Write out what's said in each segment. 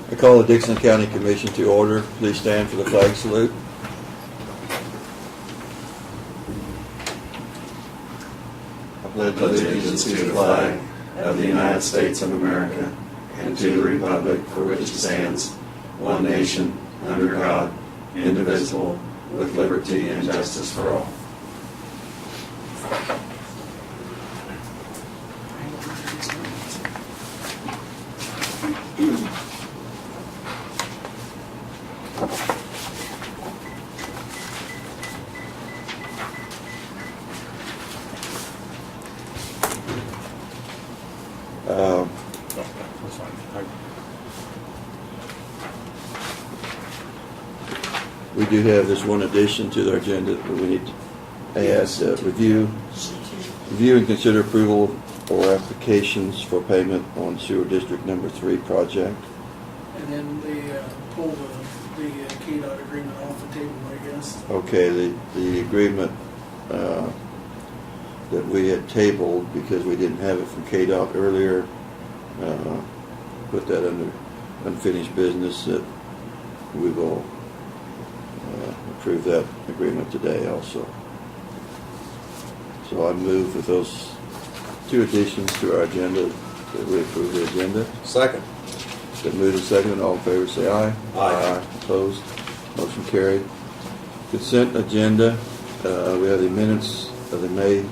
I call the Dixon County Commission to order. Please stand for the flag salute. I pledge Allegiance to the flag of the United States of America and to the republic for which it stands, one nation, under God, indivisible, with liberty and justice for all. We do have this one addition to our agenda that we need to add. Review and consider approval or applications for payment on Sewer District Number 3 project. And then they pulled the KDOT agreement off the table, I guess. Okay, the agreement that we had tabled because we didn't have it from KDOT earlier, put that under unfinished business, that we will approve that agreement today also. So I move with those two additions to our agenda that we approve the agenda. Second. Been moved and seconded. All in favor say aye. Aye. Opposed? Motion carried. Consent agenda. We have the minutes of the May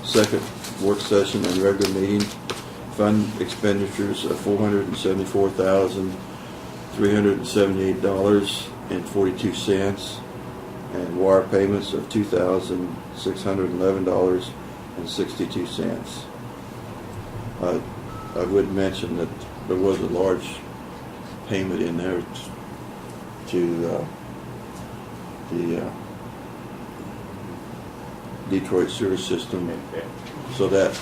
2nd work session and regular meeting. Fund expenditures of $474,378.42 and wire payments of $2,611.62. I would mention that there was a large payment in there to the Detroit sewer system, so that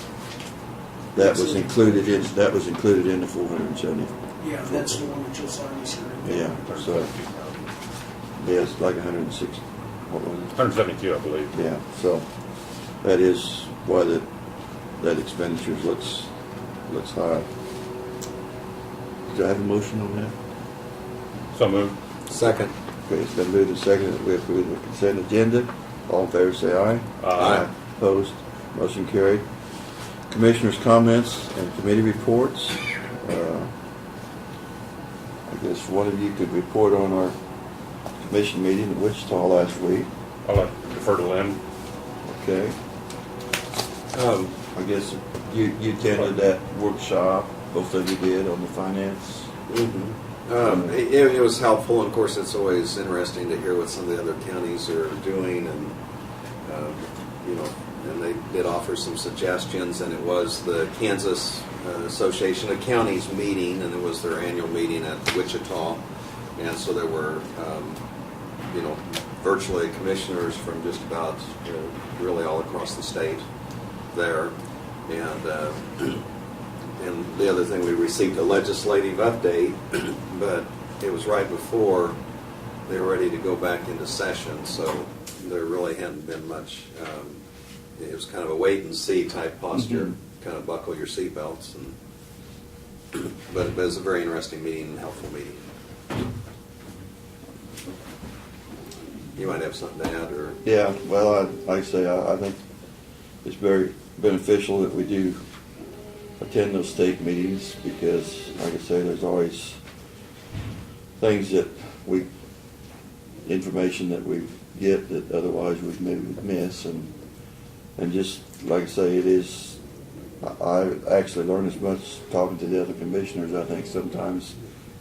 was included in the 470. Yeah, that's the one that you'll sign this year. Yeah, so yeah, it's like 106. What was it? 172, I believe. Yeah, so that is why that expenditures looks high. Do I have a motion on that? So moved. Second. Okay, it's been moved and seconded that we approve the consent agenda. All in favor say aye. Aye. Opposed? Motion carried. Commissioners' comments and committee reports. I guess one of you could report on our commission meeting in Wichita last week. I'll let defer to Lynn. Okay. I guess you attended that workshop, both of you did, on the finance. It was helpful, and of course it's always interesting to hear what some of the other counties are doing, and and they did offer some suggestions, and it was the Kansas Association of Counties meeting, and it was their annual meeting at Wichita, and so there were virtually commissioners from just about really all across the state there, and the other thing, we received a legislative update, but it was right before they were ready to go back into session, so there really hadn't been much. It was kind of a wait and see type posture, kind of buckle your seatbelts, but it was a very interesting meeting and helpful meeting. You might have something to add, or Yeah, well, like I say, I think it's very beneficial that we do attend those state meetings because, like I say, there's always things information that we get that otherwise we maybe would miss, and just like I say, I actually learn as much talking to the other commissioners, I think, sometimes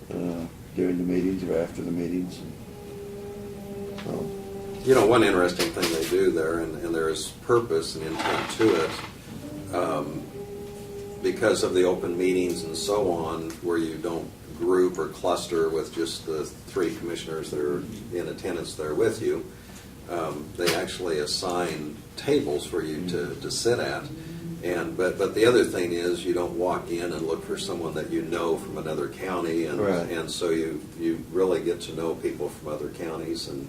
during the meetings or after the meetings. So. one interesting thing they do there, and there is purpose and intent to it. Because of the open meetings and so on, where you don't group or cluster with just the 3 commissioners that are in attendance there with you, they actually assign tables for you to sit at. But the other thing is, you don't walk in and look for someone that you know from another county, and Right. and so you really get to know people from other counties, and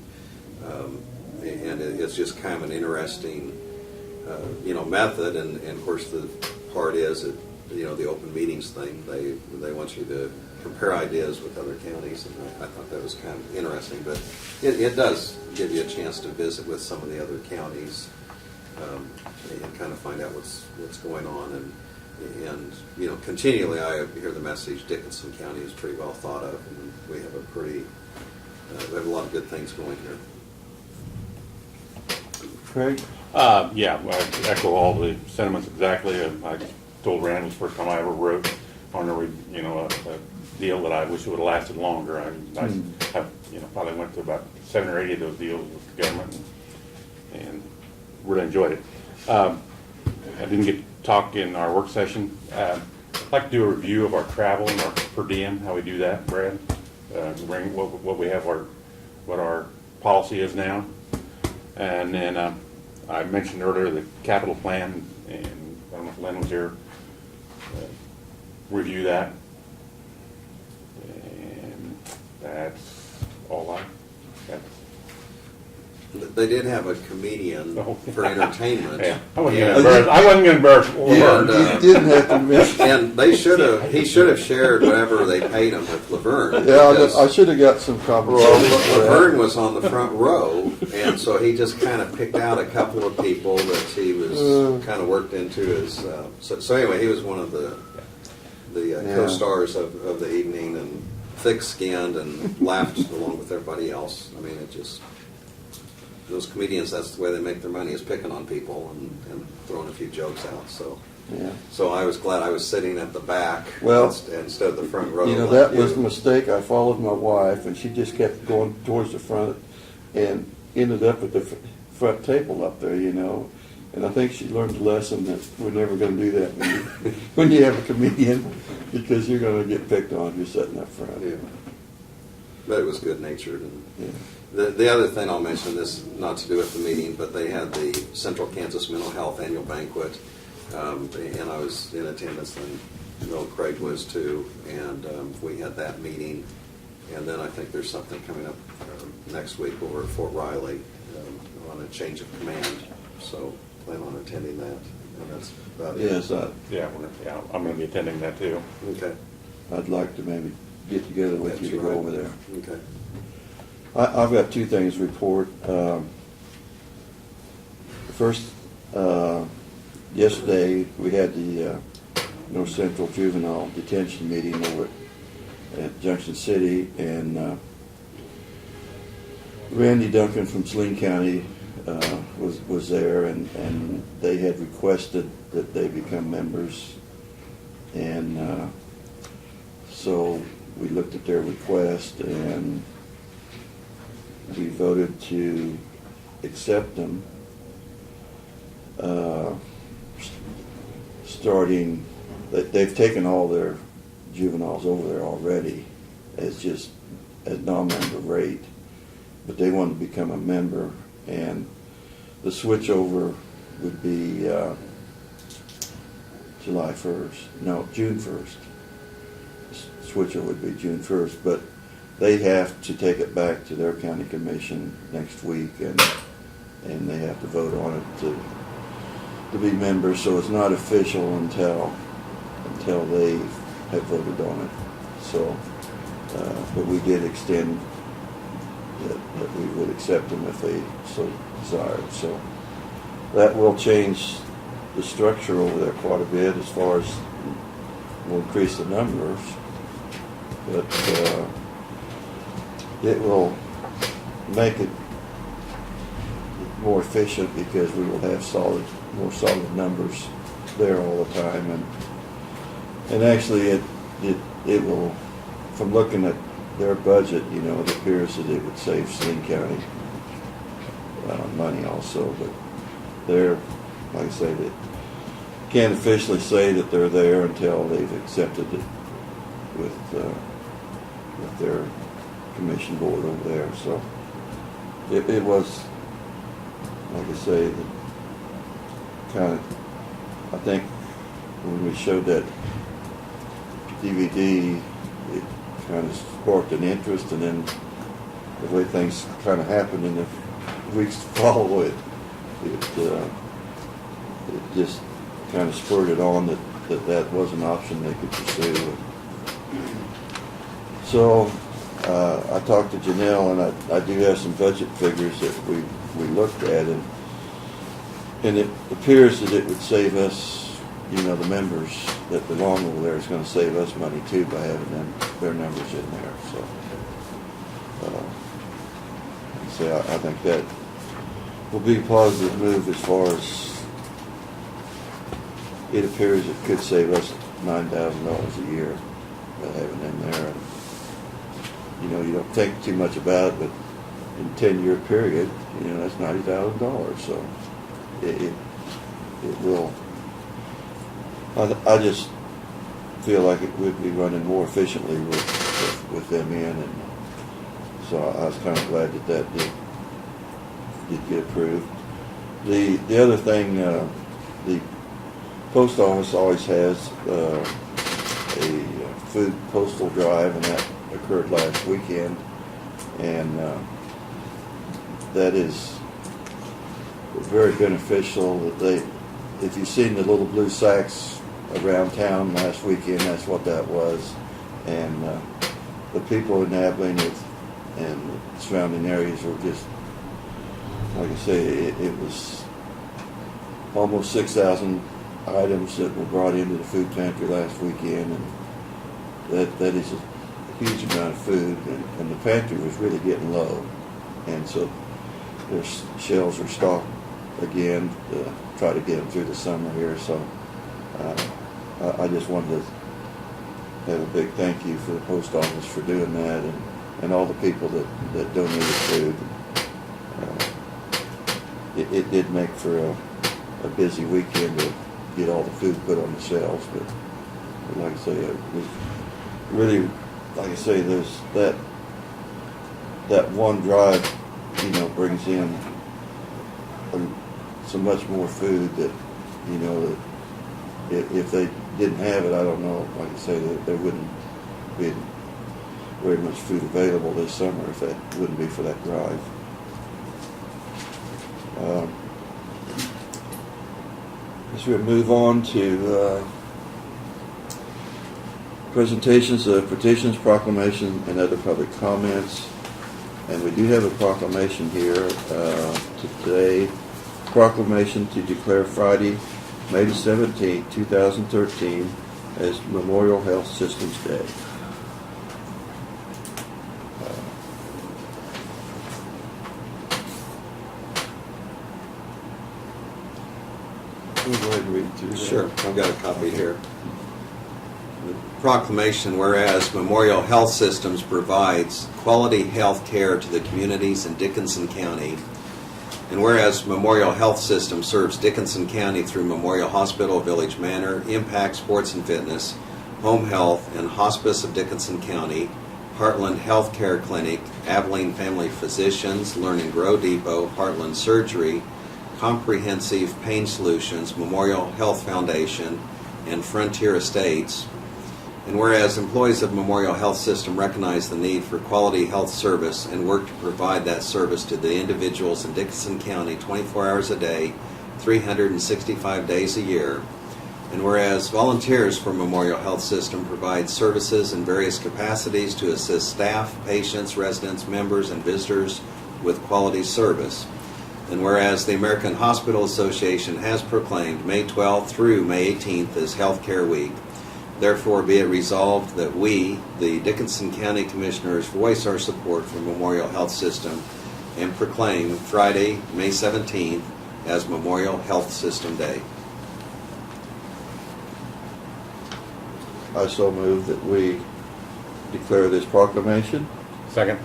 it's just kind of an interesting method, and of course the part is that the open meetings thing, they want you to compare ideas with other counties, and I thought that was kind of interesting. But it does give you a chance to visit with some of the other counties and kind of find out what's going on. And you know, continually I hear the message Dickinson County is pretty well thought of, and we have we have a lot of good things going here. Craig? Yeah, I echo all the sentiments exactly. I told Rand it was the first time I ever wrote on a deal that I wish it would have lasted longer. I have, probably went to about 7 or 8 of those deals with the government and really enjoyed it. I didn't get to talk in our work session. I'd like to do a review of our travel and our per diem, how we do that, Brad. Bring what we have, what our policy is now. And then I mentioned earlier the capital plan, and I don't know if Lynn was here, review that. And that's all They did have a comedian Oh. for entertainment. Yeah, I wasn't going to embarrass Laverne. And, You didn't have to miss. And he should have shared whatever they paid him with Laverne. Yeah, because I should have got some compensation for Laverne that. was on the front row, and so he just kind of picked out a couple of people that he was kind of worked into his. So anyway, he was one of the co-stars of the evening, and thick-skinned and laughed along with everybody else. I mean, those comedians, that's the way they make their money, is picking on people and throwing a few jokes out. Yeah. So I was glad I was sitting at the back Well, instead of the front row. You know, like that was you. a mistake. I followed my wife, and she just kept going towards the front and ended up at the front table up there, And I think she learned a lesson that we're never going to do that when you have a comedian, because you're going to get picked on if you're sitting up front. Yeah. But it was good-natured. And Yeah. the other thing I'll mention, this not to do with the meeting, but they had the Central Kansas Mental Health Annual Banquet, and I was in attendance, and Craig was too, and we had that meeting. And then I think there's something coming up next week over at Fort Riley on a change of command. So plan on attending that, and that's about it. Yes, Yeah, I'm going to be attending that too. Okay. I'd like to maybe get together with you to go over there. Okay. I've got 2 things to report. First, yesterday we had the North Central Juvenile Detention meeting over at Junction City, and Randy Duncan from Saline County was there, and they had requested that they become members, and so we looked at their request, and we voted to accept them, starting, they've taken all their juveniles over there already as just a non-member rate, but they want to become a member, and the switch over would be June 1st. Switcher would be June 1st, but they have to take it back to their county commission next week, and they have to vote on it to be members. So it's not official until they have voted on it. So, but we did extend that we would accept them if they so desired. So that will change the structure over there quite a bit, as far as will increase the numbers, but it will make it more efficient, because we will have more solid numbers there all the time, and actually it will, from looking at their budget, it appears that it would save Saline County money also, but they're, like I say, they can't officially say that they're there until they've accepted it with their commission board over there. So it was, like I say, kind of, I think when we showed that DVD, it kind of sparked an interest, and then the way things kind of happened in the weeks to follow it just kind of spurred it on that was an option they could pursue. So, I talked to Janelle, and I do have some budget figures that we looked at, and it appears that it would save us, you know, the members that belong over there is gonna save us money too by having their numbers in there, so. I think that will be a positive move as far as it appears it could save us $9,000 a year by having them there. And, you know, you don't think too much about it, but in a 10-year period, you know, that's $90,000. So it will. I just feel like it would be running more efficiently with them in, and so I was kind of glad that did get approved. The other thing, the post office always has a food postal drive, and that occurred last weekend, and that is very beneficial. That if you've seen the little blue sacks around town last weekend, that's what that was, and the people in Abilene and the surrounding areas were just, like I say, it was almost 6,000 items that were brought into the food pantry last weekend, and that is a huge amount of food, and the pantry was really getting low, and so their shelves are stocked again to try to get them through the summer here. So I just wanted to have a big thank you for the post office for doing that, and all the people that donated food. It did make for a busy weekend to get all the food put on the shelves, but like I say, it was really, like I say, there's that one drive, you know, brings in so much more food that, you know, that if they didn't have it, I don't know, like I say, there wouldn't be very much food available this summer if that wouldn't be for that drive. Guess we'll move on to presentations of petitions, proclamation, and other public comments. And we do have a proclamation here today. Proclamation to declare Friday, May the 17th, 2013 as Memorial Health Systems Day. We'll go ahead and read through that. Sure, I've got a copy here. Proclamation, whereas Memorial Health Systems provides quality health care to the communities in Dickinson County, and whereas Memorial Health System serves Dickinson County through Memorial Hospital, Village Manor, Impact Sports and Fitness, Home Health, and Hospice of Dickinson County, Heartland Health Care Clinic, Abilene Family Physicians, Learn and Grow Depot, Heartland Surgery, Comprehensive Pain Solutions, Memorial Health Foundation, and Frontier Estates. And whereas employees of Memorial Health System recognize the need for quality health service and work to provide that service to the individuals in Dickinson County 24 hours a day, 365 days a year. And whereas volunteers for Memorial Health System provide services in various capacities to assist staff, patients, residents, members, and visitors with quality service. And whereas the American Hospital Association has proclaimed May 12th through May 18th as Healthcare Week, therefore be it resolved that we, the Dickinson County Commissioners, voice our support for Memorial Health System and proclaim Friday, May 17th as Memorial Health System Day. I so move that we declare this proclamation. Second.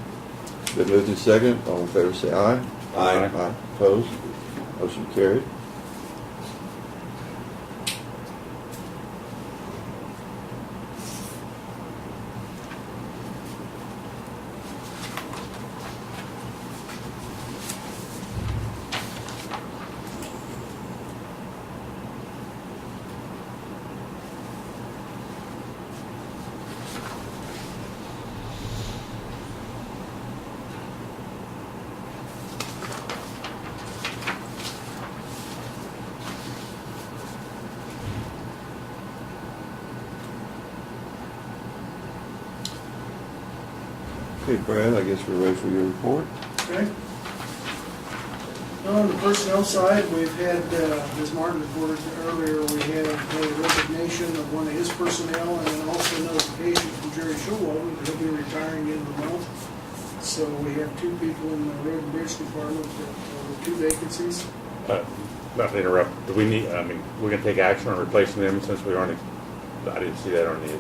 Been moved in second. All in favor say aye. Aye. Aye. Opposed? Motion carried. Okay, Brad, I guess we're ready for your report. Okay. On the personnel side, we've had, as Martin reported earlier, we had a resignation of one of his personnel and then also notification from Jerry Showalter that he'll be retiring in the month. So we have two people in the road and bridge department with two vacancies. Not to interrupt, do we need, I mean, we're gonna take action on replacing them since we aren't, I didn't see that on the,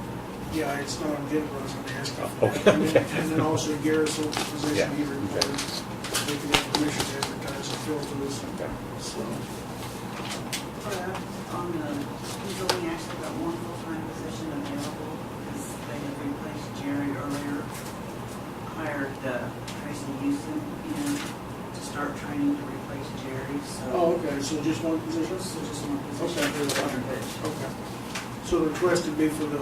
Yeah, it's not on Denver, I was gonna ask you Oh, for that. And okay. then also Garrett's open position, Yeah, he okay. reported, they can have permission to advertise and fill those, okay. so. On the building, actually got one full-time position available because they had replaced Jerry earlier. Hired Tracy Houston in to start training to replace Jerry, so. Oh, okay, so just one position? So just one position Okay. for the water bridge. Okay. So the request would be for the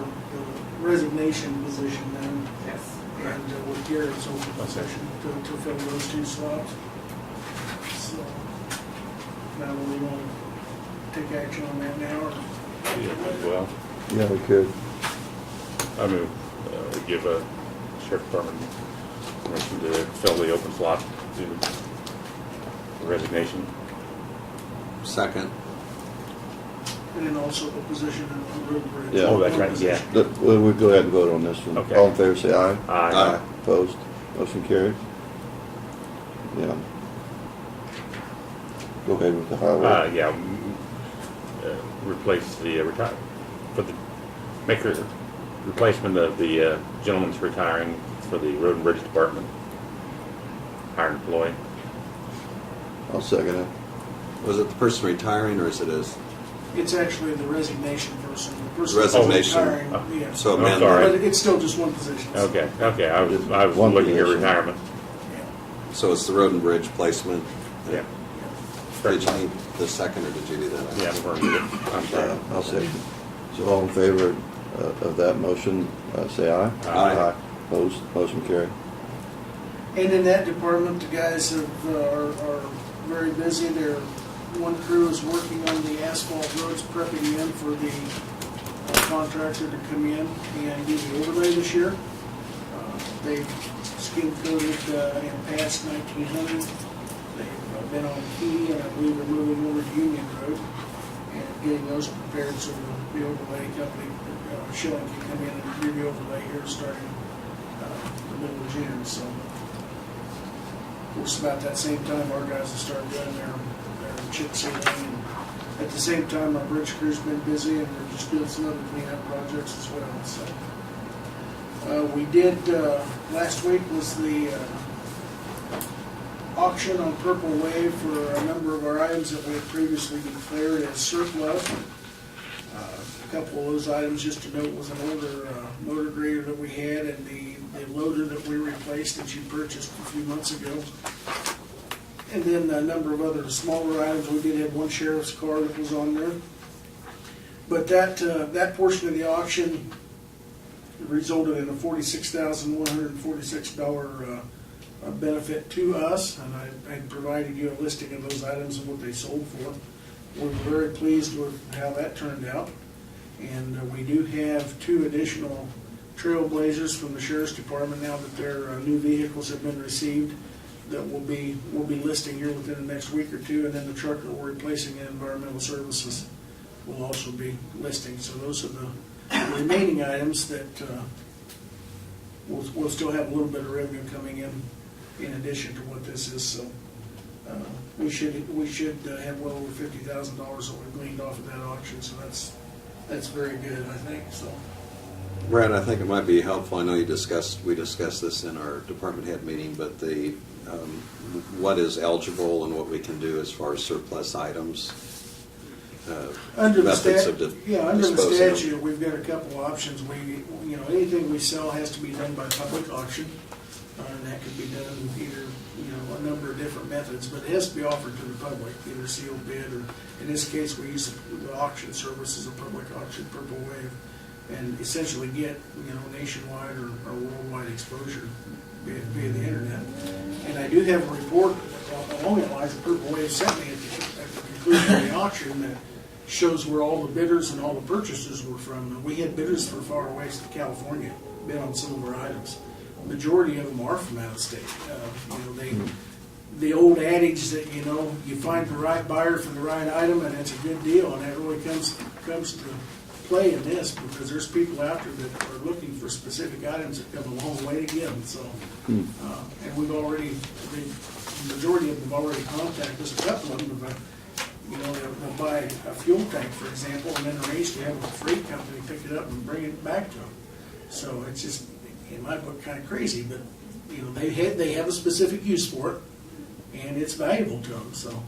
resignation position then, Yes. and with Garrett's open position to fill those two slots. So, now do we want to take action on that now, or? Yeah, well, Yeah, we could. I move, we give a sheriff department permission to fill the open slot due to resignation. Second. And then also the position in the road and bridge. Yeah. Oh, that's One right, yeah. position. We'll go ahead and vote on this one. Okay. All in favor, say aye. Aye. Opposed? Motion carried. Yeah. Go ahead with the highway. Yeah, replace the retire, for the, make a replacement of the gentleman's retiring for the road and bridge department. Hire employee. I'll second it. Was it the person retiring or is it as, It's actually the resignation person. The person Resignation. retiring, yeah. so I'm amend? sorry. But it's still just one position. Okay, I was One looking at position. retirement. Yeah. So it's the road and bridge placement? Yeah. Did you need the second or did you do that? Yeah, I'm sorry. I'll second. So all in favor of that motion, say aye. Aye. Opposed? Motion carried. And in that department, the guys are very busy. One crew is working on the asphalt roads, prepping in for the contractor to come in and do the overlay this year. They've skim coated and passed 1900. They've been on Key, and I believe they're moving over to Union Road and getting those prepared so the overlay company, Schilling, can come in and do the overlay here starting the middle of June. So, of course, about that same time, our guys will start doing their chip sealing. And at the same time, our bridge crew's been busy, and they're just doing some other cleanup projects as well. So, we did, last week was the auction on Purple Wave for a number of our items that we had previously declared as surplus. A couple of those items, just to note, was an older motor grader that we had and the loader that we replaced that you purchased a few months ago. And then a number of other smaller items. We did have one sheriff's car that was on there. But that portion of the auction resulted in a $46,146 benefit to us, and I provided you a listing of those items and what they sold for. We were very pleased with how that turned out, and we do have two additional Trailblazers from the Sheriff's Department now that their new vehicles have been received that we'll be listing here within the next week or two, and then the truck that we're replacing in Environmental Services will also be listing. So those are the remaining items that we'll still have a little bit of revenue coming in addition to what this is. So we should have well over $50,000 that we gleaned off of that auction. So that's very good, I think. So. Brad, I think it might be helpful, I know we discussed this in our department head meeting, but the, what is eligible and what we can do as far as surplus items? Under the methods of under the disposing them. statute, we've got a couple of options. Anything we sell has to be done by public auction, and that could be done either, a number of different methods, but it has to be offered to the public, either sealed bid or, in this case, we use the auction service as a public auction, Purple Wave, and essentially get, nationwide or worldwide exposure via the internet. And I do have a report along that lines that Purple Wave sent me at the conclusion of the auction that shows where all the bidders and all the purchasers were from. We had bidders for far west of California bid on some of our items. majority of them are from out of state. The old adage that, you find the right buyer for the right item and it's a good deal, and that really comes to play in this, because there's people out there that are looking for specific items that come a long way to get them, so. And we've already, the majority of them have already contacted us. A couple of them have, they'll buy a fuel tank, for example, and then arrange to have a freight company pick it up and bring it back to them. So it's just, in my book, kind of crazy, but, they have a specific use for it, and it's valuable to them, so.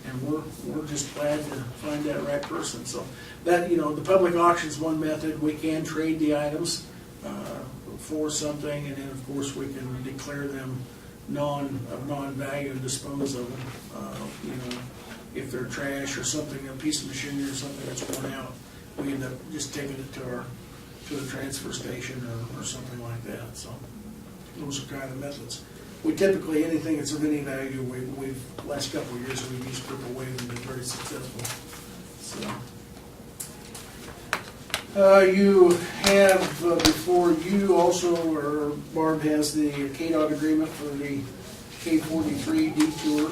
And we're just glad to find that right person. So that, the public auction's one method. We can trade the items for something, and then of course we can declare them non-value and dispose of them. If they're trash or something, a piece of machinery or something that's worn out, we end up just taking it to the transfer station or something like that. So those are kind of the methods. We typically, anything that's of any value, we've last couple of years, we've used Purple Wave and been very successful. So, you have before you also, or Barb has the KDOT agreement for the K43 detour.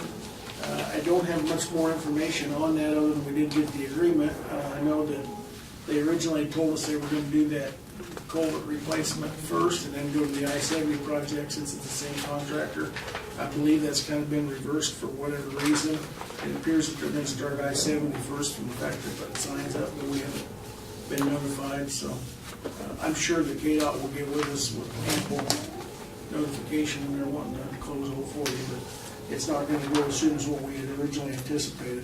I don't have much more information on that other than we did get the agreement. I know that they originally told us they were going to do that culvert replacement first and then go to the I-70 project since it's the same contractor. I believe that's kind of been reversed for whatever reason. It appears that they're going to start I-70 first from the fact they put signs up, but we haven't been notified. So I'm sure that KDOT will get with us with ample notification when they're wanting to close 040, but it's not going to go as soon as what we had originally anticipated.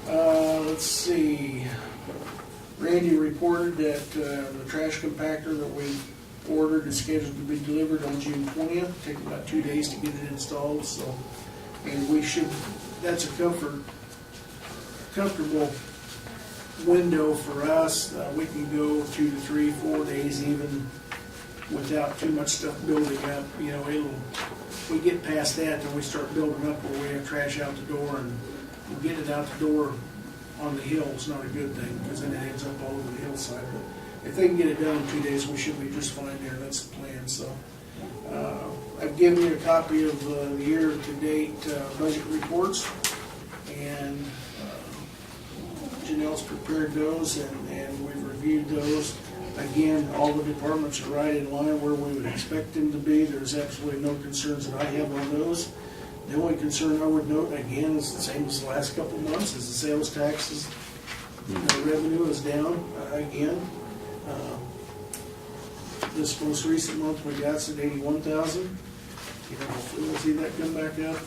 Let's see. Randy reported that the trash compactor that we ordered is scheduled to be delivered on June 20th. Take about 2 days to get it installed. So, and we should. That's a comfortable window for us. We can go 2 to 3, 4 days even without too much stuff building up. We get past that, then we start building up where we have trash out the door, and we'll get it out the door on the hill. It's not a good thing because then it ends up all over the hillside. But if they can get it done in 2 days, we should be just fine there. That's the plan. So I've given you a copy of the year-to-date budget reports, and Janelle's prepared those, and we've reviewed those. Again, all the departments are right in line where we would expect them to be. There's absolutely no concerns that I have on those. The only concern I would note, again, is the same as the last couple of months, is the sales taxes. Revenue is down again. This most recent month we got at 81,000. Hopefully we'll see that come back up.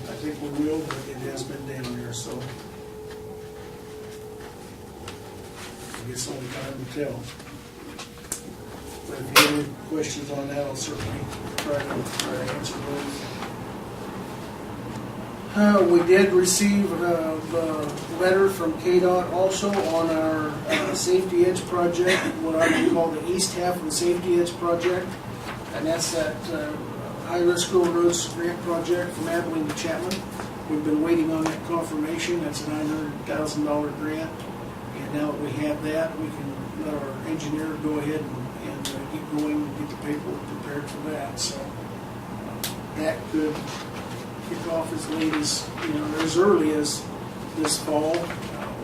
I think we will, but it has been down here, so I guess only time will tell. But if you have any questions on that, I'll certainly try to answer those. We did receive the letter from KDOT also on our Safety Edge project, what I would call the east half of the Safety Edge project, and that's that high-risk school roads grant project from Abilene to Chapman. We've been waiting on that confirmation. That's a $900,000 grant, and now that we have that, we can let our engineer go ahead and get going and get the paperwork prepared for that. So that could kick off as late as, as early as this fall,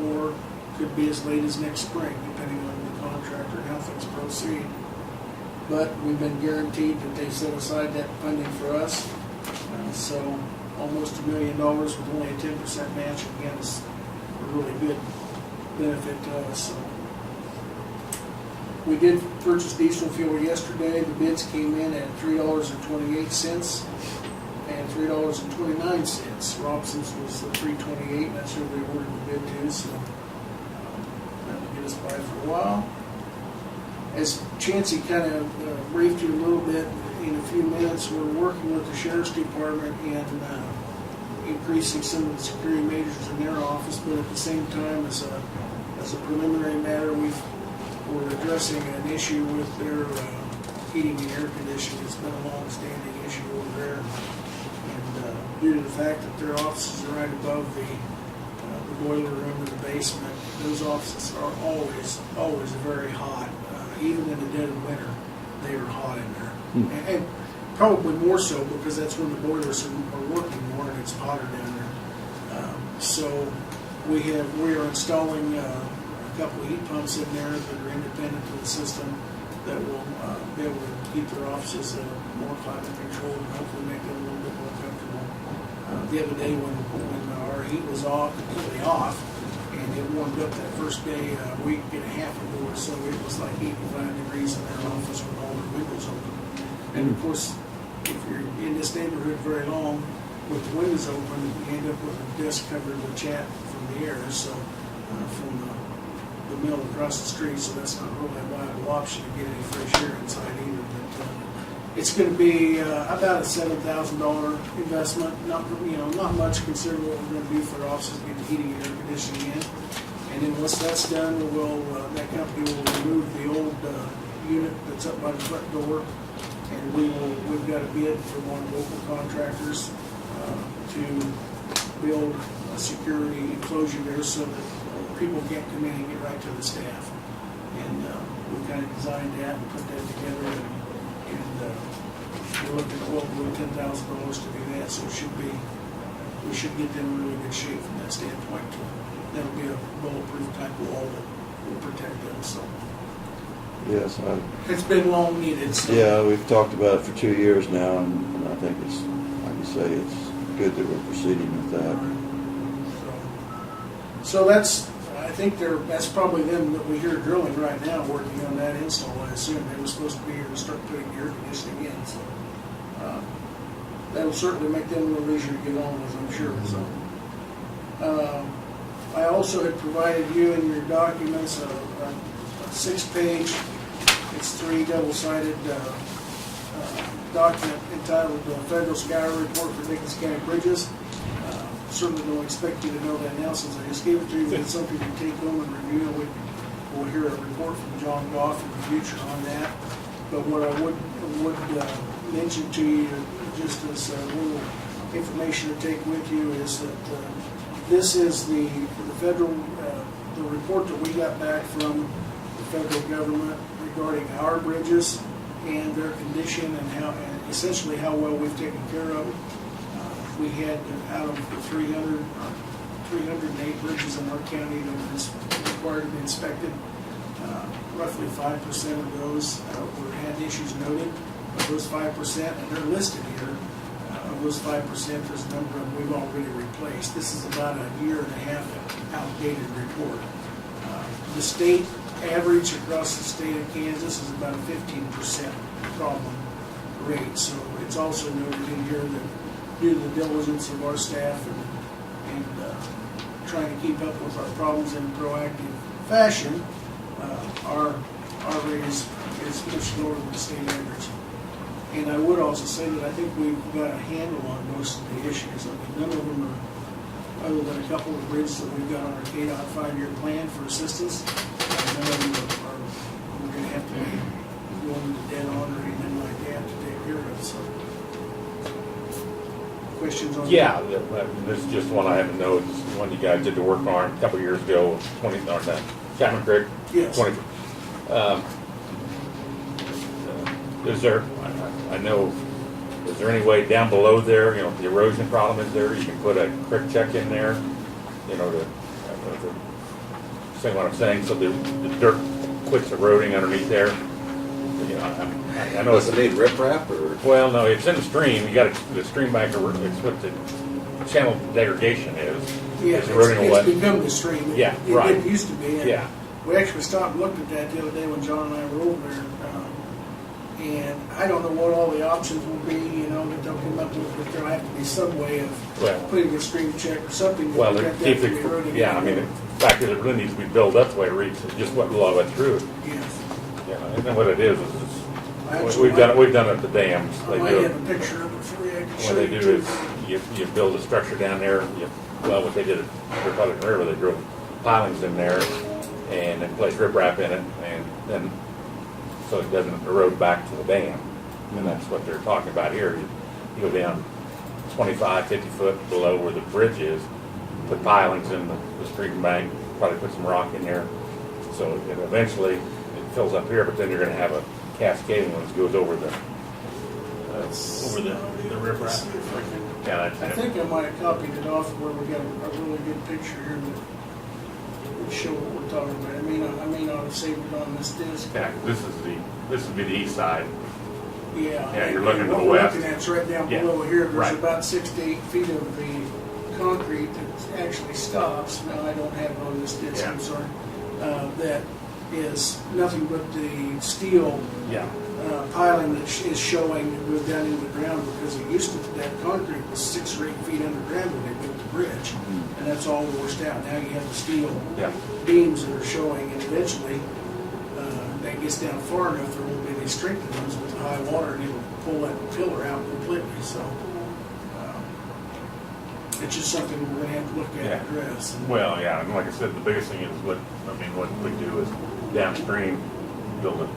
or could be as late as next spring, depending on the contractor and how things proceed. But we've been guaranteed that they set aside that funding for us. So almost $1 million with only a 10% match, again, is a really good benefit to us. So we did purchase diesel fuel yesterday. The bids came in at $3.28 and $3.29. Robson's was $3.28, and that's who they ordered the bid to, so that'll get us by for a while. As Chancey kind of briefed you a little bit in a few minutes, we're working with the Sheriff's Department in increasing some of the security measures in their office, but at the same time, as a preliminary matter, we're addressing an issue with their heating and air conditioning. It's been a long-standing issue over there. And due to the fact that their offices are right above the boiler room in the basement, those offices are always very hot, even in the dead of winter, they are hot in there. Hmm. And probably more so because that's when the boilers are working more and it's hotter down there. So we are installing a couple of heat pumps in there that are independent of the system that will be able to keep their offices more climate controlled and hopefully make them a little bit more comfortable. The other day when our heat was off, completely off, and it warmed up that first day, a week and a half ago or so, it was like 85 degrees in their office with all their windows open. And of course, if you're in this neighborhood very long, with the windows open, you end up with a desk covered with chat from the air, so from the mill across the street, so that's not really a viable option to get any fresh air inside either. But it's going to be about a $7,000 investment. Not much considering what we're going to do for our offices, get the heating and air conditioning in. And then once that's done, that company will remove the old unit that's up by the front door, and we've got a bid from one local contractors to build a security enclosure there so that people can't come in and get right to the staff. And we kind of designed that and put that together, and we're looking at $10,000 to do that. So we should get them in really good shape from that standpoint. That'll be a bulletproof type wall that will protect them. So Yes, it's been long needed. So. yeah, we've talked about it for 2 years now, and I think it's, like you say, it's good that we're proceeding with that. So that's probably them that we hear drilling right now, working on that install. I assume they were supposed to be here to start putting the air conditioning in. So that'll certainly make them a little easier to get on with, I'm sure. So I also had provided you in your documents a 6-page, it's 3 double-sided document entitled Federal Scour Report for Dickens County Bridges. Certainly don't expect you to know that now since I just gave it to you, but it's something you can take home and review. We'll hear a report from John Goff in the future on that. But what I would mention to you, just as a little information to take with you, is that this is the federal the report that we got back from the federal government regarding our bridges and their condition and essentially how well we've taken care of it. We had out of the 308 bridges in our county that were required to be inspected, roughly 5% of those had issues noted. Of those 5%, and they're listed here, of those 5%, there's a number of them we've already replaced. This is about a year and a half outdated report. The state average across the state of Kansas is about a 15% problem rate. So it's also noted in here that due to the diligence of our staff and trying to keep up with our problems in a proactive fashion, our rate is much lower than the state average. And I would also say that I think we've got a handle on most of the issues. I mean, none of them are, other than a couple of bridges that we've got on our KDOT 5-year plan for assistance, none of them are we're going to have to be going into dead on or anything like that to take care of. So, questions on Yeah, this is just one I haven't known. It's one you guys did the work on a couple of years ago, Chapman Creek. Yes. Is there, I know, is there any way down below there, if the erosion problem is there, you can put a creek check in there, to say what I'm saying, so the dirt quits eroding underneath there? I know Does it's it need riprap or? well, no, it's in the stream. You got the stream bank, it's what the channel degradation is. Yeah, It's eroding it's away. become the stream. Yeah, It right. didn't used to be. And Yeah. We actually stopped and looked at that the other day when John and I were over there. And I don't know what all the options will be, that they'll come up with, but there'll have to be some way of Well- putting a stream check or something to Well, prevent that if from it, eroding. yeah, I mean, the fact is it really needs to be built up the way it reads. It just wasn't all the way through. Yes. And then what it is Actually, we've done it at the dams. I They might do have it. a picture of it for you. I can What show they you do too. is you build a structure down there. What they did at Republican River, they drove pilings in there and then placed riprap in it, and then so it doesn't erode back to the dam. And that's what they're talking about here. You go down 25, 50 foot below where the bridge is, put pilings in the stream bank, probably put some rock in there. So it eventually, fills up here, but then you're gonna have a cascading one that goes over the riprap. Yeah, I that's it. think I might have copied it off where we got a really good picture here that would show what we're talking about. I may not have saved it on this disc. Yeah, this would be the east side. Yeah. Yeah, you're looking to the What we're west. looking at's right down Yeah, below here. There's right. about 6 to 8 feet of the concrete that actually stops. Now, I don't have it on this disc, Yeah. I'm sorry. That is nothing but the steel Yeah. piling that is showing that goes down into the ground, because it used to, that concrete was 6 or 8 feet underground when they built the bridge. And that's all washed out. Now you have the steel Yeah. beams that are showing, and eventually, that gets down far enough, there won't be any strength in those with the high water, and it'll pull that pillar out completely, so. It's just something we're gonna have to look at Yeah. and address. Well, yeah, and like I said, the biggest thing is what we do is downstream, build a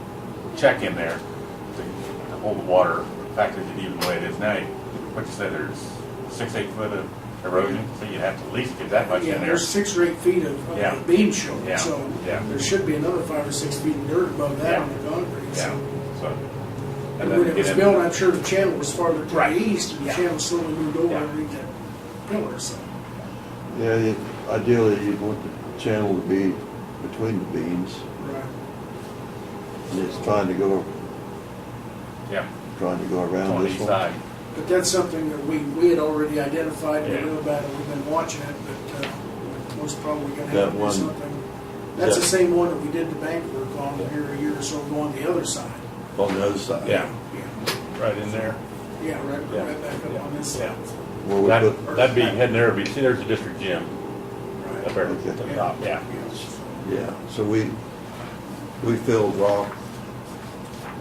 check in there to hold the water, in fact, even the way it is now, like you said, there's 6-8 foot of erosion, so you have to at least get that much Yeah, in there. there's 6 or 8 feet of Yeah. beam showing, Yeah. so Yeah. there should be another 5 or 6 feet of dirt above that Yeah. on the concrete, Yeah, so. so. And then when it get was in- built, I'm sure the channel was farther to Right. the east, and the Yeah. channel slowly moved over Yeah. underneath that pillar, so. Yeah, ideally, you'd want the channel to be between the beams, Right. and it's trying to go Yeah, around on the this east one. side. But that's something that we had already identified, we Yeah. knew about it, we've been watching it, but most probably gonna That have to do one- something. That's that- the same one that we did the bank work on here a year or so ago on the other side. On the other side. Yeah, Yeah, right in there. yeah, right, Yeah. right back up on this Yeah. side. Where we put, That'd be heading there, see, there's a district gym Right. up there Okay. at the top, yeah. yeah, so we filled rock,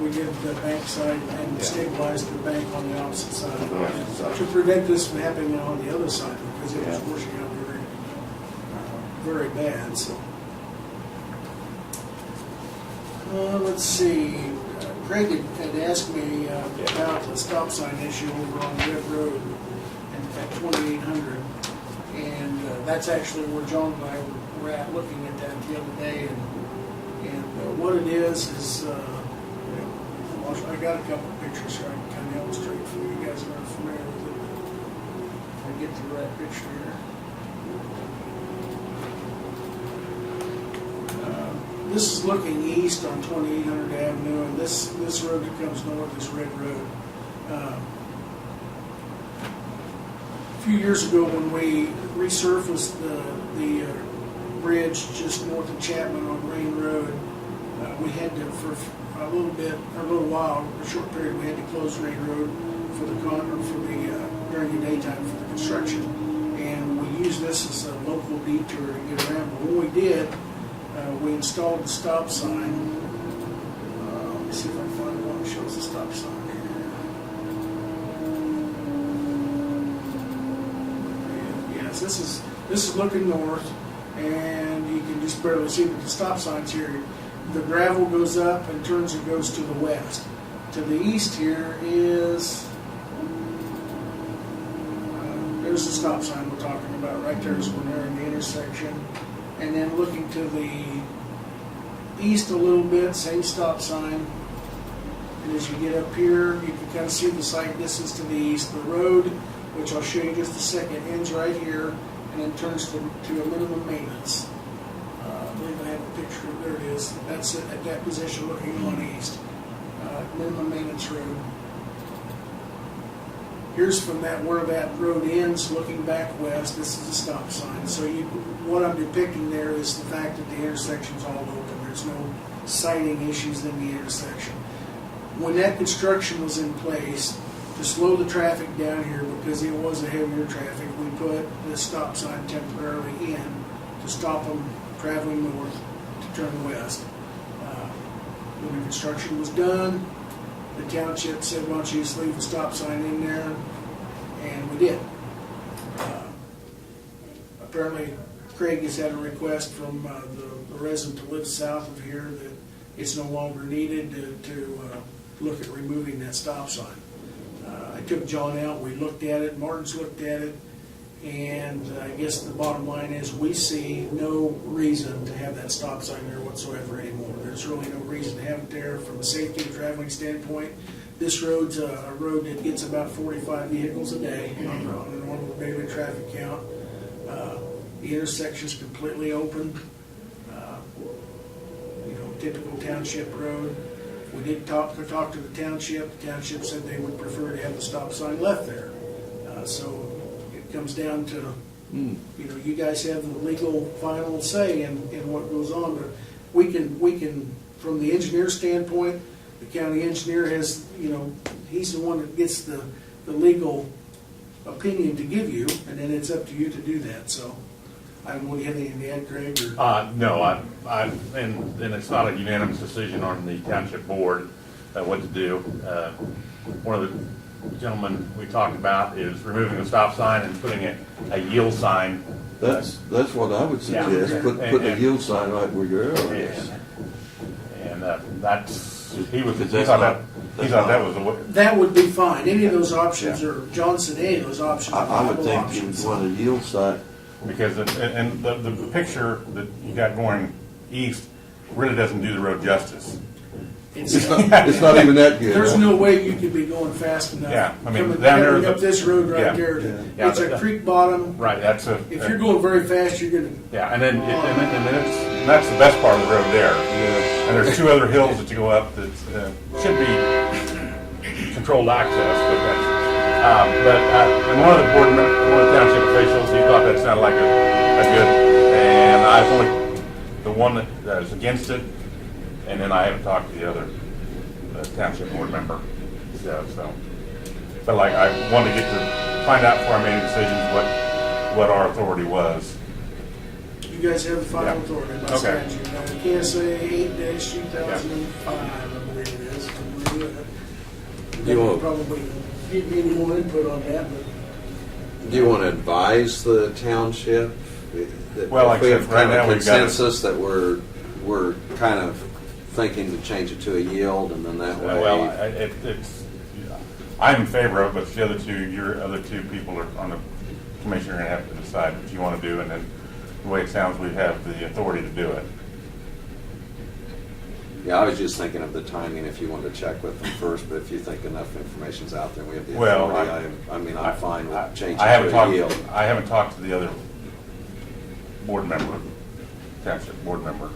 We did the bank side and Yeah. stabilized the bank on the opposite side. On the opposite side. To prevent this from happening on the other side, because it was Yeah. washing out very bad, so. Let's see, Craig had asked me about the stop sign issue over on Red Road at 2800. And that's actually where John and I were at, looking at that the other day. And what it is, I got a couple of pictures here I can kind of illustrate for you guys that aren't familiar with it. If I get the right picture here. This is looking east on 2800 Avenue, and this road that comes north is Red Road. A few years ago, when we resurfaced the bridge just north of Chapman on Rain Road, we had to, for a little while, a short period, we had to close Rain Road during the daytime for the construction. And we used this as a local detour to get around. But when we did, we installed the stop sign. Let me see if I can find one that shows the stop sign here. Yes, this is looking north, and you can just barely see that the stop sign's here. The gravel goes up and turns and goes to the west. To the east here is there's the stop sign we're talking about. Right there's when they're in the intersection. And then looking to the east a little bit, same stop sign. And as you get up here, you can kind of see the sight distance to the east. The road, which I'll show you in just a second, ends right here and then turns to a minimum maintenance. I believe I have a picture. There it is. That's it, at that position looking on east. Minimum maintenance road. Here's from where that road ends, looking back west. This is a stop sign. So what I'm depicting there is the fact that the intersection's all open. There's no sighting issues in the intersection. When that construction was in place, to slow the traffic down here, because it was a heavier traffic, we put the stop sign temporarily in to stop them traveling north to turn west. When the construction was done, the township said, why don't you just leave the stop sign in there? And we did. Apparently, Craig has had a request from the resident who lives south of here that it's no longer needed to look at removing that stop sign. I took John out, we looked at it, Martin's looked at it, and I guess the bottom line is we see no reason to have that stop sign there whatsoever anymore. there's really no reason to have it there from a safety and traveling standpoint. This road's a road that gets about 45 vehicles a day on a normal daily traffic count. The intersection's completely open. Typical township road. We did talk to the township. The township said they would prefer to have the stop sign left there. So it comes down to, you guys have the legal final say in what goes on. But we can, from the engineer standpoint, the county engineer has, he's the one that gets the legal opinion to give you, and then it's up to you to do that. So I don't know, do you have anything to add, Craig? Or? No, and it's not a unanimous decision on the township board what to do. One of the gentlemen we talked about is removing the stop sign and putting a yield sign. That's what I would Yeah. suggest, put a And- yield sign right where your arrow is. And that's, he That's thought not- that was the way. That would be fine. Any of those options, or Johnson, any of those options are I would viable think you options. would want a yield sign. Because, and the picture that you got going east really doesn't do the road justice. It's not even that good. There's huh? no way you could be going fast enough. Yeah, I mean, Coming down there coming is a- up this road right yeah. there. Yeah, It's a that- creek bottom. Right, that's a. If you're going very fast, you're gonna, Yeah, and then that's the best part of the road there. Yeah. And there's two other hills that you go up that should be controlled access, but that's, and one of the township officials, he thought that sounded like a good, and I was only the one that was against it, and then I haven't talked to the other township board member. So, but like I wanted to get to find out before I made any decisions what our authority was. you guys have the final Yeah. authority by Okay. statute. Now, the KSA 8-2005, I believe it is. You You want- probably give me any more input on that, but Do you want to advise the township? that Well, like if we I have said, right kind of now we've got it- consensus that we're kind of thinking to change it to a yield, and then that way. Well, I'm in favor of it, but the your other two people are on the commission are gonna have to decide what you wanna do, and then the way it sounds, we have the authority to do it. Yeah, I was just thinking of the timing, if you wanted to check with them first, but if you think enough information's out there, and we have the Well, authority, I'm fine with changing I haven't to a talked, yield. I haven't talked to the other board member, township board member,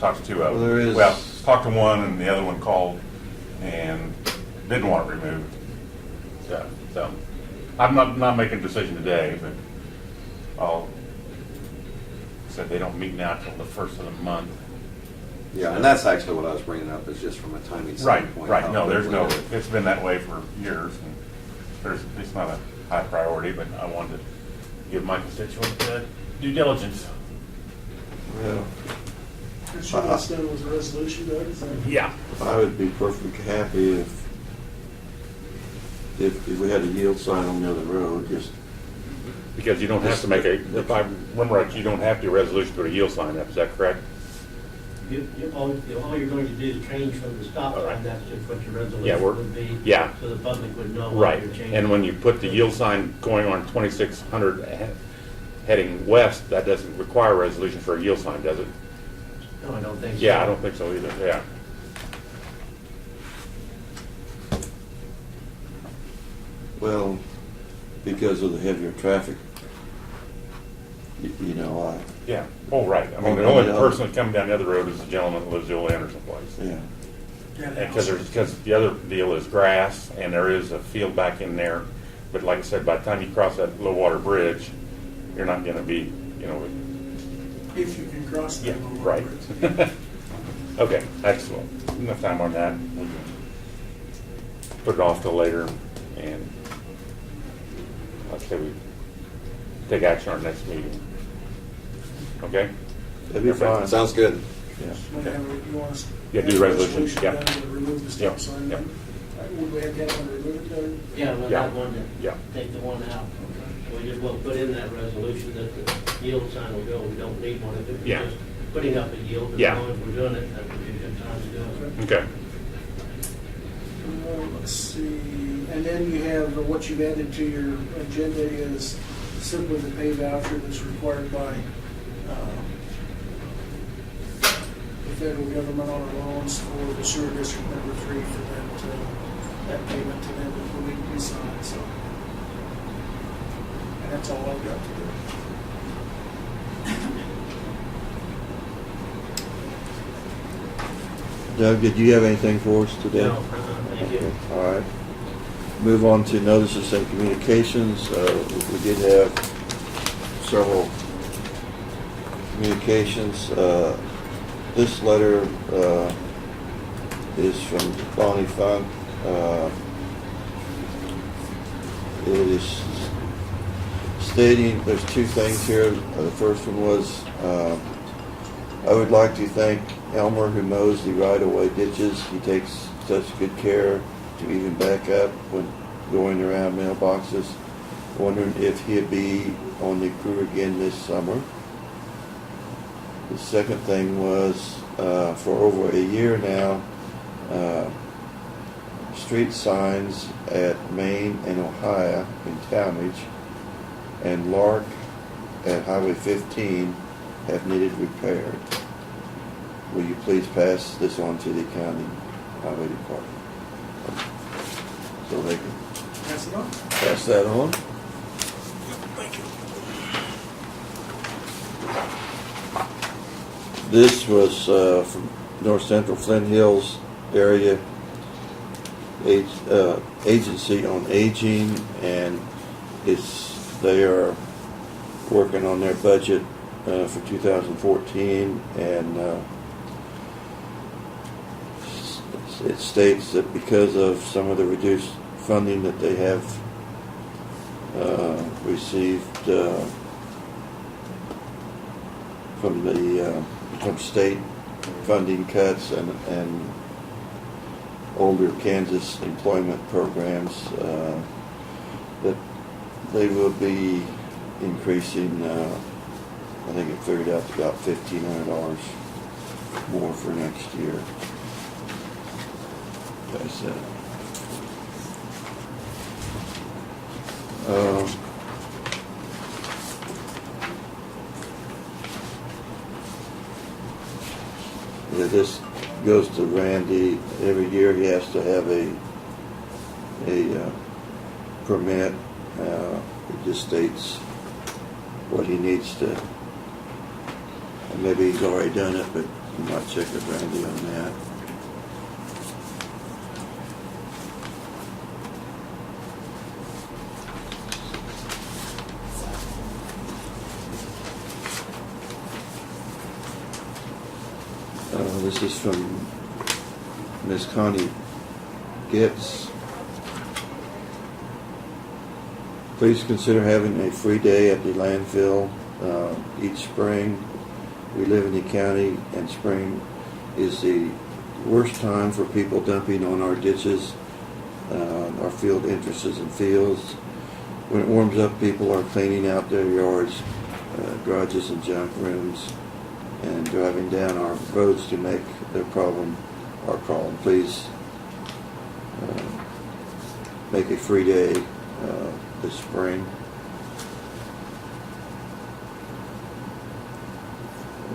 talked to two of them. Well, there is- Well, talked to one, and the other one called and didn't want it removed. So, I'm not making a decision today, but said they don't meet now till the first of the month. Yeah, and that's actually what I was bringing up, is just from a timing Right, standpoint. right, how no, there's no, quickly- it's been that way for years, and it's not a high priority, but I wanted to give my constituents due diligence. Well, I'm sure that's done with a resolution, Doug. Is that- Yeah. I would be perfectly happy if we had a yield sign on the other road, just, Because you don't have to make if I remember right, you don't have to do a resolution to put a yield sign up, is that correct? All you're going to do is change from the stop All right. sign, that's just what your Yeah, resolution we're- would be. yeah. So the public would know what Right, you're changing. and when you put the yield sign going on 2600 heading west, that doesn't require a resolution for a yield sign, does it? No, I don't think so. Yeah, I don't think so either, yeah. well, because of the heavier traffic, you know, Yeah, oh, right, I mean, the only person that's coming down the other road is the gentleman that lives Ole Anderson place. yeah. Because the other deal is grass, and there is a field back in there, but like I said, by the time you cross that low water bridge, you're not gonna be, If you can cross yeah, that. little right. bridge. Okay, excellent, enough time on that. We can put it off till later, and like I say, we take action on our next meeting. Okay? That'd be fine. Sounds good. Yeah. Whenever you want us. Yeah, do have the a resolution, yeah. done to remove the Yeah, stop sign. yeah. then? Would we have to have one removed, Doug? Yeah, we'll Yeah. have one Yeah. to take the one out. We just will put in that resolution that the yield sign will go, we don't need one if it's Yeah. just putting up a yield. As Yeah. long as we're doing it, that would be a good time to do it. Okay. Let's see, and then you have, what you've added to your agenda is simply the pay voucher that's required by the federal government on our loans for the sewer district number 3 for that payment to them that will need to be signed, so. And that's all I've got to do. Doug, did you have anything for us today? No, thank you. Okay, all right. Move on to notices and communications. We did have several communications. This letter is from Bonnie Funk. It is stating, there's two things here. The first one was, I would like to thank Elmer who mows the right-of-way ditches. He takes such good care to even back up when going around mailboxes. Wondering if he'd be on the crew again this summer. The second thing was, for over a year now, street signs at Main and Ohio in Talmadge and Lark at Highway 15 have needed repaired. Will you please pass this on to the county highway department? So they can Pass it on. pass that on. This was from North Central Flint Hills area agency on aging, and they are working on their budget for 2014, and it states that because of some of the reduced funding that they have received from state funding cuts and older Kansas employment programs, that they will be increasing, I think it figured out to about $1,500 more for next year. That's it. Yeah, this goes to Randy. Every year he has to have a permit. It just states what he needs to. And maybe he's already done it, but you might check with Randy on that. This is from Miss Connie Getz. Please consider having a free day at the landfill each spring. We live in the county, and spring is the worst time for people dumping on our ditches, our field entrances and fields. When it warms up, people are cleaning out their yards, garages and junk rooms, and driving down our roads to make their problem our problem. Please make a free day this spring.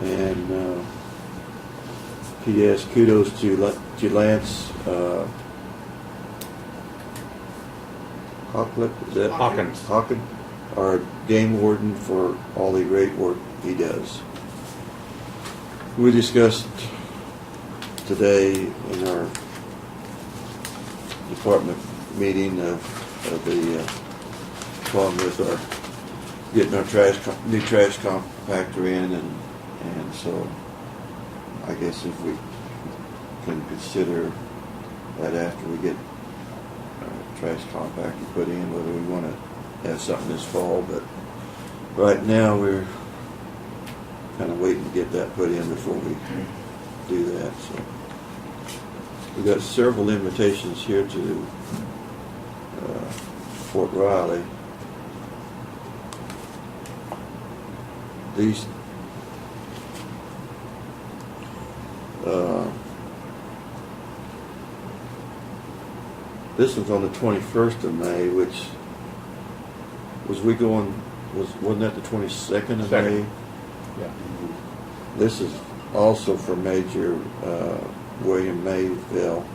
And P.S. kudos to Lance Hawklip, is that? Hawkins. Hawkins, our game warden, for all the great work he does. We discussed today in our department meeting of the problem with our getting our new trash compactor in, and so I guess if we can consider that after we get our trash compactor put in, whether we want to have something this fall, but right now we're kind of waiting to get that put in before we do that. So we've got several invitations here to Fort Riley. These this one's on the 21st of May, which wasn't that the 22nd of May? Yeah. This is also for Major William Mayville.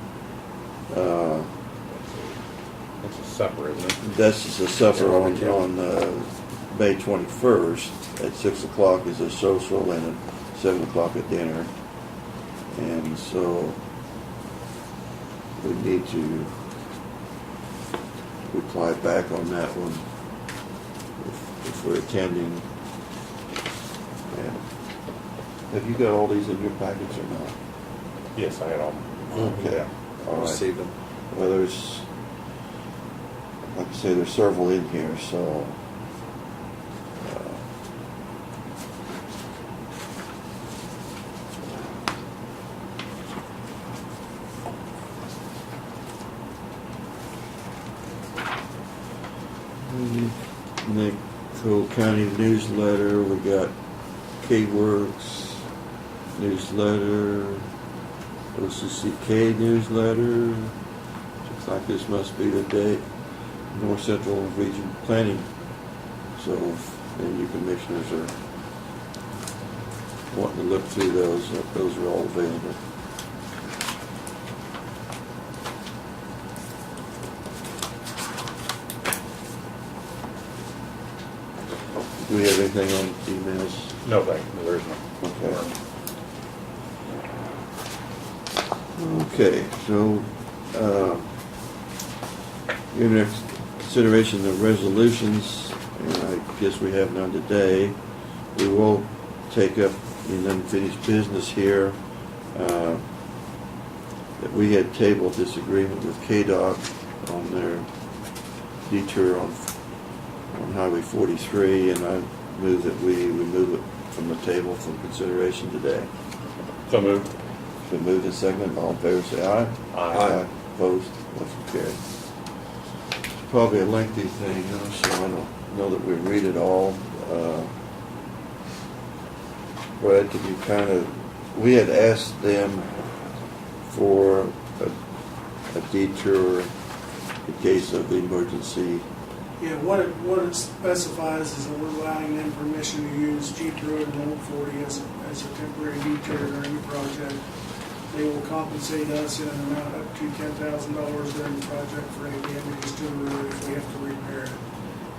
It's a supper, isn't it? This is a supper on Yeah. May 21st. At 6 o'clock is a social, and at 7 o'clock a dinner. And so we need to reply back on that one if we're attending. And have you got all these in your packets or not? Yes, I had all. Okay. All right. Received them. Well, there's, like I say, there's several in here, so. The Cole County newsletter, we got K-Works newsletter, OCCK newsletter. Looks like this must be the day, North Central Region Planning. So if any of you commissioners are wanting to look through those are all available. Do we have anything on emails? No, thank you, there is no. Okay. Okay, so, your next consideration of resolutions, and I guess we have none today. We will take up in unfinished business here, that we had tabled this agreement with KDOT on their detour on Highway 43, and I move that we remove it from the table for consideration today. So moved. Been moved and seconded, all in favor say aye. Aye. Opposed, motion carried. Probably a lengthy thing, so I don't know that we read it all. Brad, could you kind of, we had asked them for a detour in case of emergency. Yeah, what it specifies is that we're allowing them permission to use Jeep Road and Old 40 as a temporary detour during the project. They will compensate us in an amount up to $10,000 during the project for any damages to the road if we have to repair it.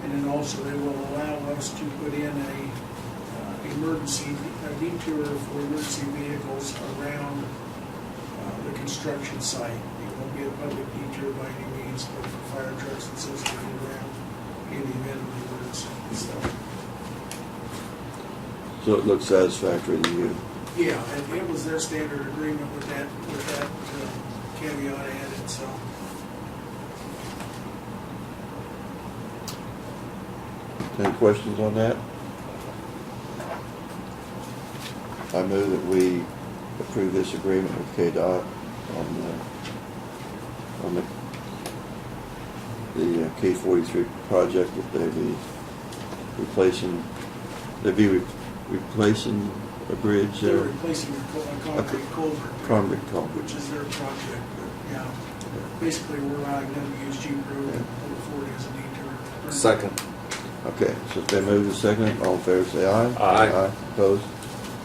And then also they will allow us to put in a detour for emergency vehicles around the construction site. It won't be a public detour by any means, but for fire trucks and so to get around in the event of emergency. So it looks satisfactory to you. Yeah, and it was their standard agreement with that caveat added, so. Any questions on that? I move that we approve this agreement with KDOT on the K-43 project, that they be replacing a bridge They're there. replacing a concrete culvert. Concrete culvert. Which is their project, but, yeah. Basically, we're allowing them to use Jeep Road and Old 40 as a detour. Second. Okay, so it's been moved and seconded. All in favor say aye. Aye. Opposed?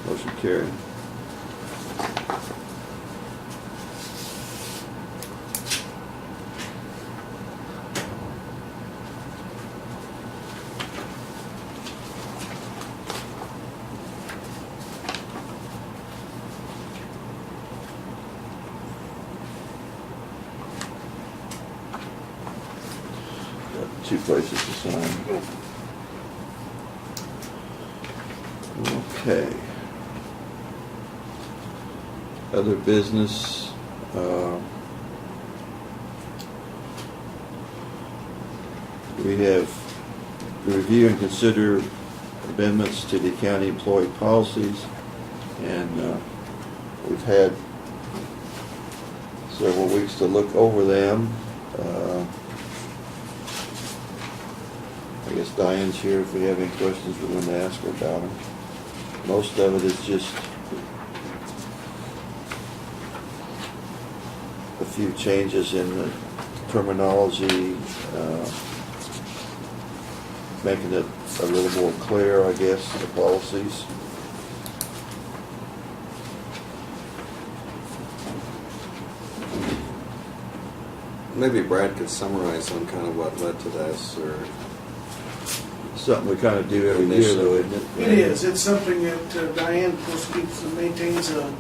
Motion carried. Got 2 places to sign. Okay. Other business, we have review and consider amendments to the county employee policies, and we've had several weeks to look over them. I guess Diane's here if we have any questions we're going to ask her about them. Most of it is just a few changes in the terminology, making it a little more clear, I guess, the policies. Maybe Brad could summarize on kind of what led to this, or Something we kind of do every year though, isn't it? It is, it's something that Diane, of course, keeps and maintains a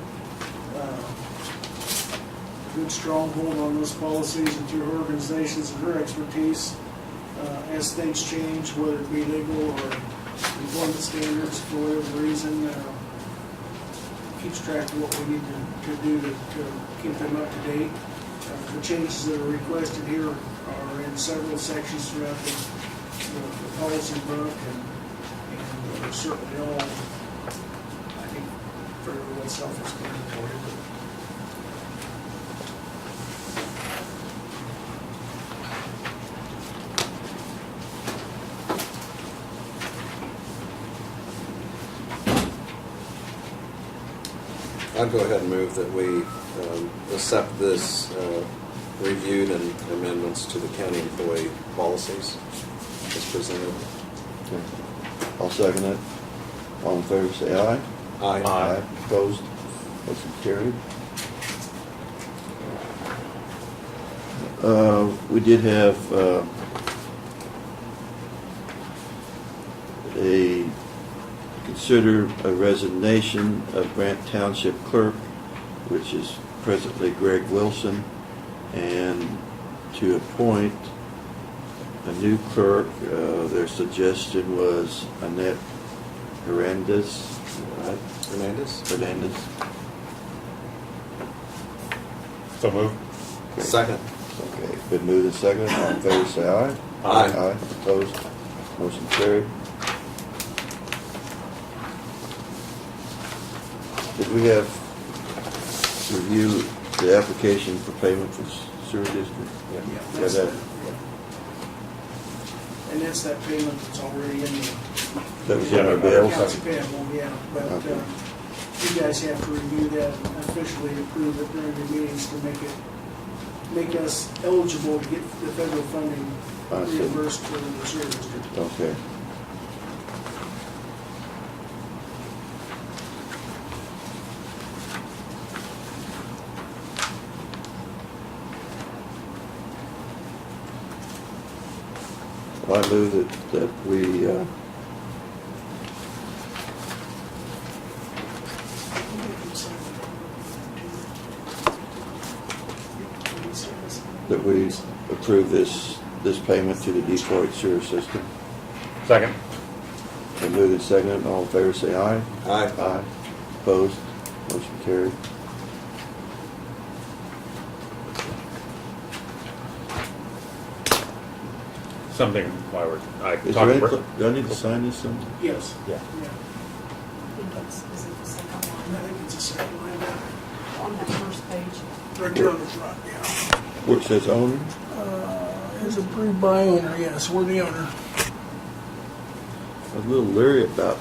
good stronghold on those policies and through her organizations and her expertise, as things change, whether it be legal or employment standards for whatever reason, keeps track of what we need to do to keep them up to date. The changes that are requested here are in several sections throughout the policy book, and they're certainly all, I think, fairly well self-explanatory. I'd go ahead and move that we accept this reviewed and amendments to the county employee policies as presented. Okay. I'll second it. All in favor, say aye. Aye. Opposed? Motion carried. We did have consider a resignation of Grant Township Clerk, which is presently Greg Wilson, and to appoint a new clerk. Their suggestion was Annette Hernandez, right? Hernandez. So move. Second. Okay, been moved and seconded. All in favor, say aye. Aye. Opposed? Motion carried. Did we have to review the application for payment for sewer district? Yeah, Yeah, that's that, that, and that's that payment that's already in the that was in our bills? accounts payable, yeah, but Okay. you guys have to review that and officially approve it during the meetings to make us eligible to get the federal funding I see. reimbursed for the sewer district. Okay. Well, I move that we, that we approve this payment to the Detroit sewer system. Second. And move and second, all in favor say aye. Aye. Aye. Opposed? Motion carried. Something while I Is there talked any, to do I need to sign this something? Yes. Yeah. Yeah. Is it the second I one think it's a second line down. on that first page? Right there on the front, yeah. Where it says owner? Is approved by owner, yes, we're the owner. I was a little leery about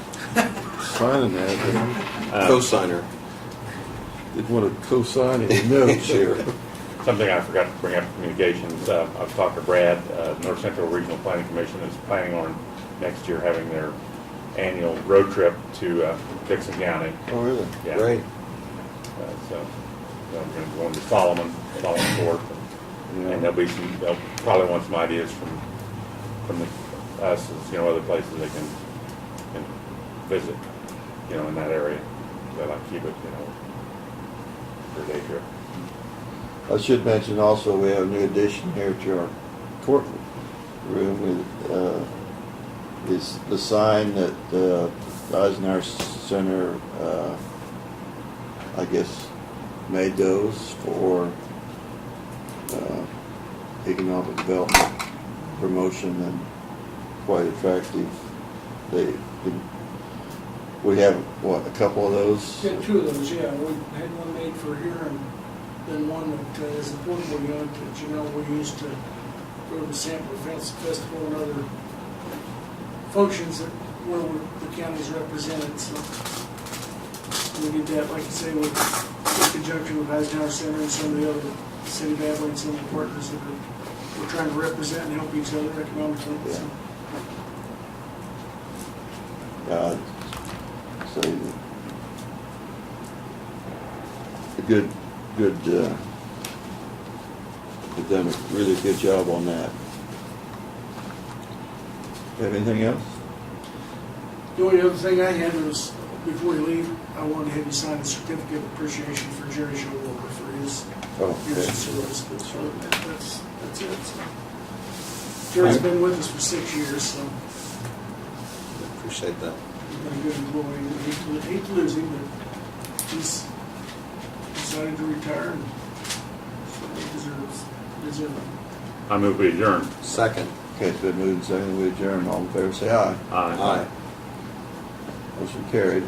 signing that, Co-signer. but didn't want to co-sign any notes here. Something I forgot to bring up in communications, I've talked to Brad, North Central Regional Planning Commission is planning on next year having their annual road trip to Dixon County. Oh, really? Yeah. Great. So we're going to go into Solomon Court, and they'll probably want some ideas from us, as, other places they can visit, in that area. They like to keep it, for a day trip. I should mention also, we have a new addition here to our courtroom. Is the sign that the Eisenhower Center, I guess, made those for economic development promotion, and quite attractive. We have, a couple of those? Yeah, two of those, yeah. We had one made for here and then one that is a portable unit that, we used to go to the Sampler Festival and other functions that where the county's represented. So we did that, like you say, in conjunction with Eisenhower Center and some of the other city of Abilene, some of the partners that we're trying to represent and help each other economically. Yeah. So, So a good done a really good job on that. Have anything else? The only other thing I had was, before you leave, I wanted to have you sign a certificate of appreciation for Jerry Showalter for his Oh, years of okay. service. But so that's it. So. Jerry's been with us for 6 years, so Appreciate that. he's been a good employee. Hate to lose him, but he's decided to retire, and so he deserves it. I move we adjourn. Second. Okay, it's been moved and seconded, we adjourn. All in favor, say aye. Aye. Motion carried.